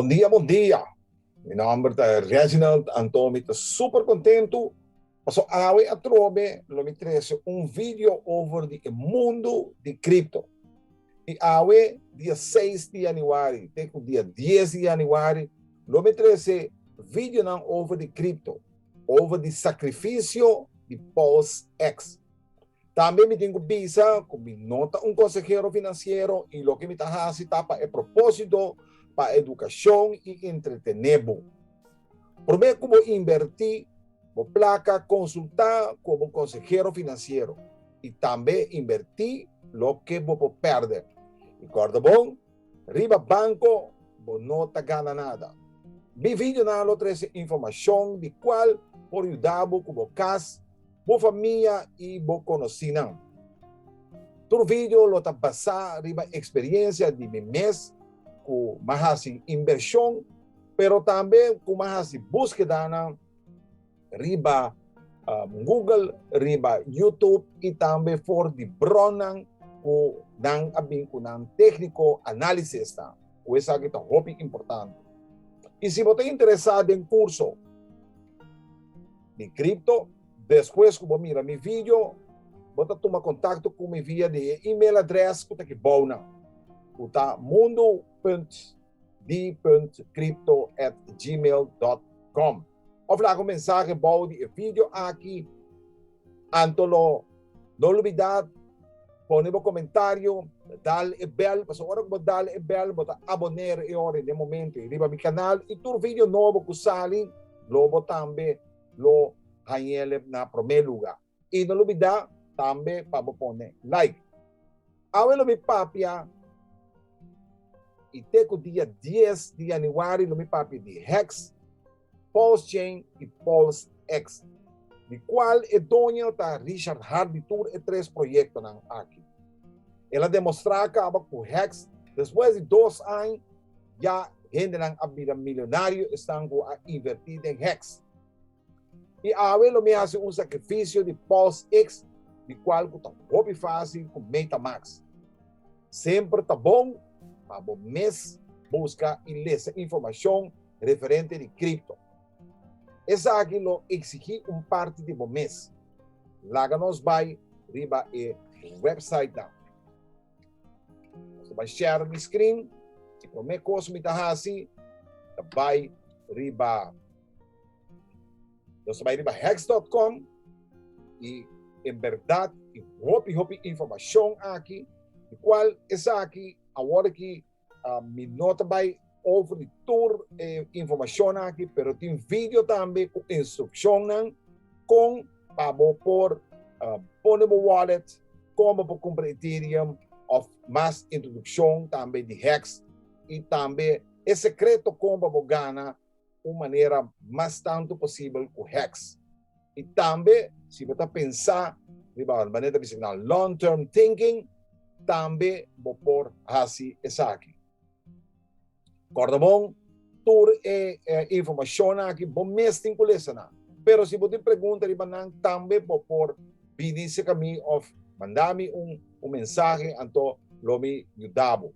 Bom dia, bom dia. Meu nome é Reginald Antônio, estou super contento. Passo awe a trobe, lo me trouxe vídeo over o mundo de cripto. E awe, dia 6 de januário, até o dia 10 de januário, lo me trouxe vídeo não over de cripto, over de sacrifício de POS-X. Também me tenho visa, como nota consejero financeiro, e lo que me está haciendo para el propósito para educação e entretenimento. Primeiro, como invertir, vou placa, consultar como consejero financeiro. E também invertir lo que vou perder. E corda bom, riba banco, vou não gana nada. Mi vídeo na lo trace informação de qual por ajudar como casa, boa família e boa conhecimento. Todo vídeo lo está basado riba experiência de mi mês com mais inversão, pero também com mais búsqueda na riba Google, riba YouTube e também for de bronan com dan abin com nan técnico análise tá. O essa que tá muito importante. E se você interessado em curso de cripto, depois que você mira meu vídeo, você toma contato com meu via de e-mail address que tá bom não. Tá mundo.d.crypto@gmail.com. Of lá com mensagem bom de vídeo aqui. Antolo, não olvidar poner um comentário, dar o bell, mas agora que você dar o bell, você abonar e ora de momento, riba mi canal e todo vídeo novo que sale, logo também lo hanhele na primeiro lugar. E não olvidar também para poner like. Awelo mi papia e teco dia 10 de januário no mi papia de Hex, PulseChain e PulseX, de qual é dono da Richard Hardy Tour e 3 projetos aqui. Ela demonstra que com Hex, depois de 2 anos, já gente a vida milionário estão a invertir em Hex. E a Awelo me hace sacrifício de PulseX, de qual está muito fácil com MetaMask. Sempre está bom para o mês buscar e ler informação referente de cripto. Essa aqui lo exigir parte de mês. Lá nos vai riba e website da. Você vai share mi screen. Se comer coisa me tá assim, vai riba. Você vai riba hex.com e em verdade e hopi informação aqui, de qual essa aqui agora que me nota vai over de tour informação aqui, pero tem vídeo também com instrução com para por poner o wallet, como para comprar Ethereum, of mais introdução também de Hex e também é secreto como para ganhar uma maneira mais tanto possível com Hex. E também, se você pensar de maneira de long-term thinking, também vou pôr assim essa aqui. Corda bom? Toda informação aqui, bom mês tem que lecionar. Pero se você pergunta, também vou pôr pedir caminho of mandar-me mensagem, então lo me ajudava.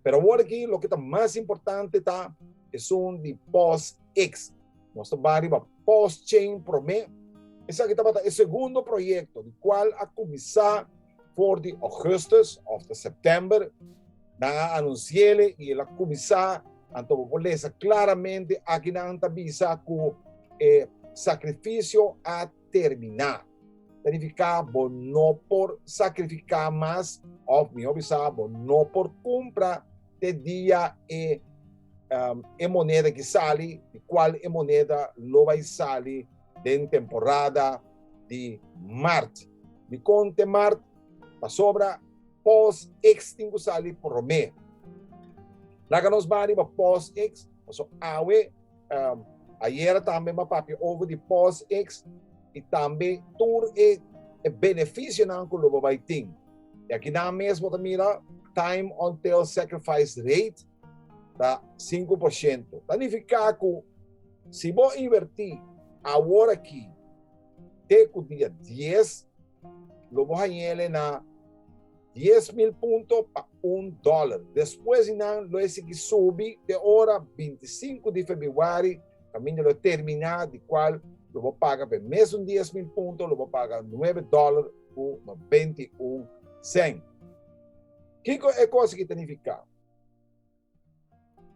Pero agora aqui, o que está mais importante tá, é de POS-X. Nós estamos para POS-Chain Prome. Esse aqui está o segundo projeto, do qual a começar por de agosto ou de setembro, na anunciei e ela começar. Então, vou ler claramente aqui na antabisa com sacrifício a terminar. Significa, não por sacrificar mais, ou me observar, não por comprar de dia e moneda que sale, de qual é moneda lo vai salir de temporada de março. De conte março, para sobra, pós-X, sale por mês. Lá que nós vamos para POS-X, so awe, ayer também uma papel over de POS-X e também todo é benefício não que o vai ter. E aqui na mesma mira time until sacrifice rate da 5%. Significa que se você invertir agora aqui, até o dia 10, lo vou ganhar na 10,000 puntos para $1. Después, lo es que sube de hora 25 de febrero, también lo termina, de cual lo voy a pagar por mes 10,000 puntos, lo voy a pagar $9 por 21 cents. ¿Qué es cosa que significa?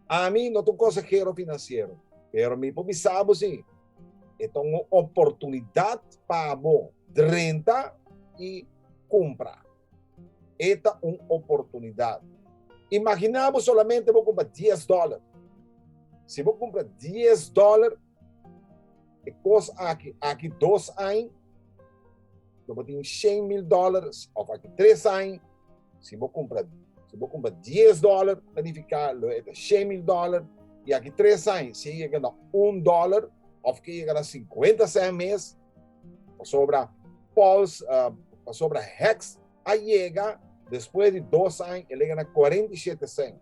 A mí no tengo consejero financiero, pero me sabe sim, é uma oportunidade para renta e comprar. Esta é uma oportunidade. Imaginamos solamente vou comprar $10. Se vou comprar $10, é coisa aqui 2 anos, eu vou ter $100,000, ou aqui 3 anos, se vou comprar $10, planificar, é $100,000, e aqui 3 anos, se chega a $1, ou que chega a 50 cents mês, sobra Pulse, sobra Hex, aí chega, depois de 2 anos, ele chega a 47 cents,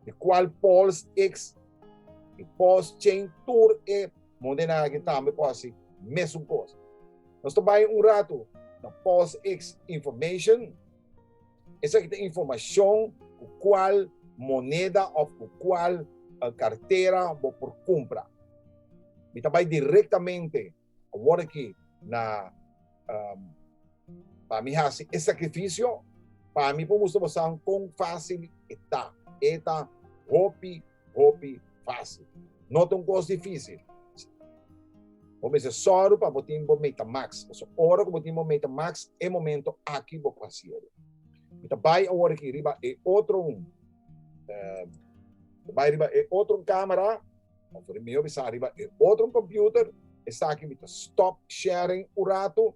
de qual Pulse X e Pulse Chain Tour é moderna que também pode ser mesma coisa. Nós trabalhamos rato na Pulse X Information, essa aqui tem informação com qual moneda ou com qual carteira vou por comprar. E também diretamente, agora aqui, para mim, esse sacrifício, para mim, vamos mostrar quão fácil está. Está hopi fácil. Não tem coisa difícil. Vamos dizer, só para botar em MetaMask. Hora que botar em MetaMask, é momento aqui vou fazer. E também, agora aqui, riba, é outro câmera, por mim, riba, é outro computer, está aqui, stop sharing o rato,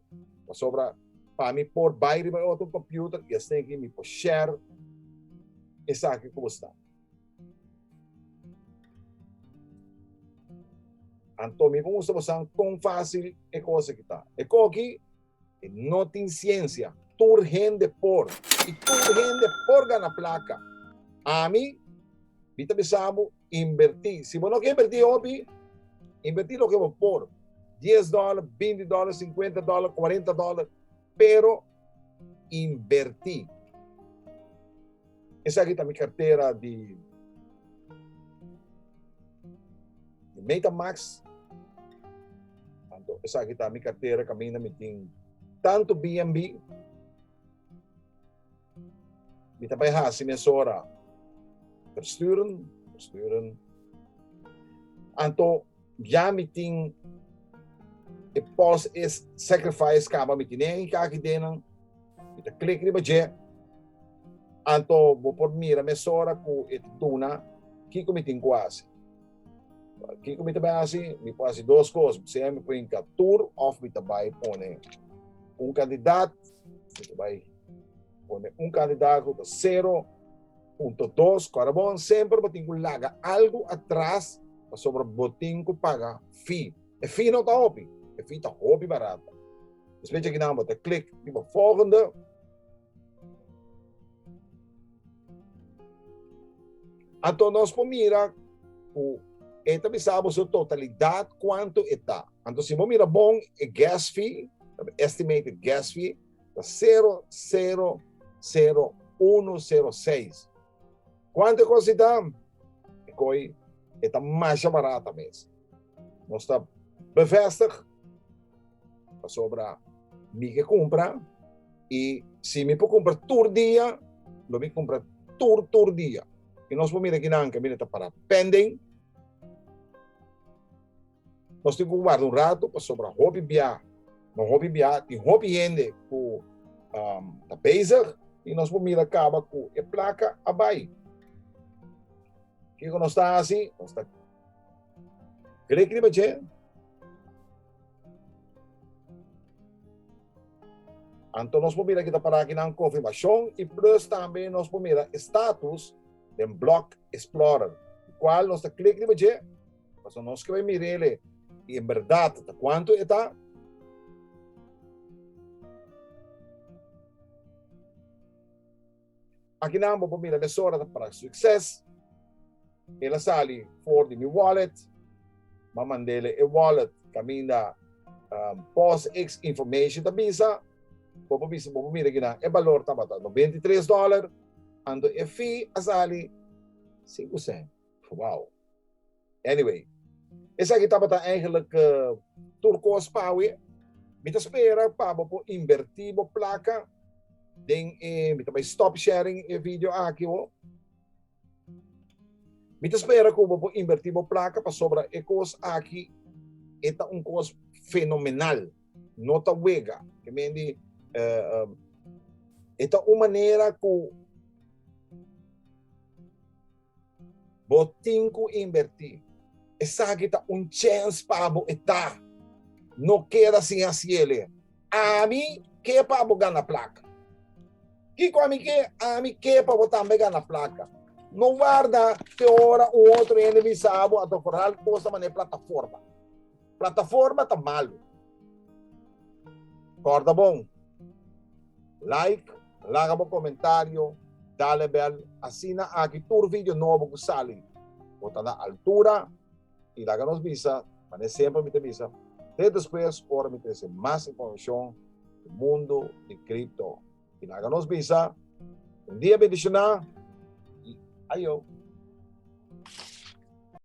sobra, para mim, por baixo, riba, outro computer, e está aqui, me por share, está aqui como está. Então, me vamos mostrar quão fácil é coisa que está. É aqui, não tem ciência. Tu gente por. E tu gente por ganhar placa. A mim, eu pensamos invertir. Se você não quer invertir, invertir o que vou por. $10, $20, $50, $40, pero invertir. Essa aqui está minha carteira de MetaMask. Essa aqui está minha carteira, caminha, me tem tanto BNB, me também se mensora versturen. Então, já me tem e pos is sacrifice kama me tineng kakidenen, me click riba je. Então, vou por mira mensora com etuna, que me tem quase. Que me também assim, me quase duas coisas. Você me põe tour of me também põe candidato, me também põe candidato de 0.2, carabon, sempre botinho laga algo atrás sobre botinho paga fee. E fee não está hobby, e fee está hobby barata. Después que nada, te click, tipo volgende. Então nós mira o esta pensamos a totalidade quanto está. Então, se você mira bom, é gas fee, estimated gas fee, 0,00106. Quanto custa? Está mais barata mesmo. Nós está bevestigd, sobre mim que compra, e se me for comprar todo dia, eu me comprar todo dia. E nós vamos mirar aqui na caminho para pending. Nós temos que guardar rato para sobre hobby biar. No hobby biar, tem hobby ende com a bezig e nós vamos mirar acaba com a placa abai. Que nós está assim, nós está clique de baixo. Então nós vamos mirar aqui para aqui na confirmação e plus também nós vamos mirar status do Block Explorer, o qual nós está clique de baixo. Então nós que vai mirar ele e em verdade, quanto está? Aqui não vou mirar a mesura para sucesso. Ela sale for the meu wallet. Mamandele e wallet caminha post X information da bisa. Bobo mira gina, e valor tama ta, $93, ando e fee asali 5 cent. Wow. Anyway, essa aqui tama ta eigenlijk turcos pawi, mita spera pa po invertibo placa, ding mita may stop sharing e video aqui o. Mita spera ko po invertibo placa pa sobra ecos aqui, eta un cos fenomenal, nota wega, que mendi esta uma maneira que botinco invertir. Essa aqui tá chance para botar. Não queda sem assim ele. A mim que para botar na placa. Que com a mim que para botar na placa. Não guarda que hora o outro ele sabe a tocar coisa mané plataforma. Plataforma tá malo. Corda bom. Like, laga mo comentário, dale bell, assina aqui tur vídeo novo que sali. Bota na altura e laga nos visa, mas sempre me visa. Depois, ora me trazer mais informação do mundo de cripto. E laga nos visa. Um dia bendicionar e ayo.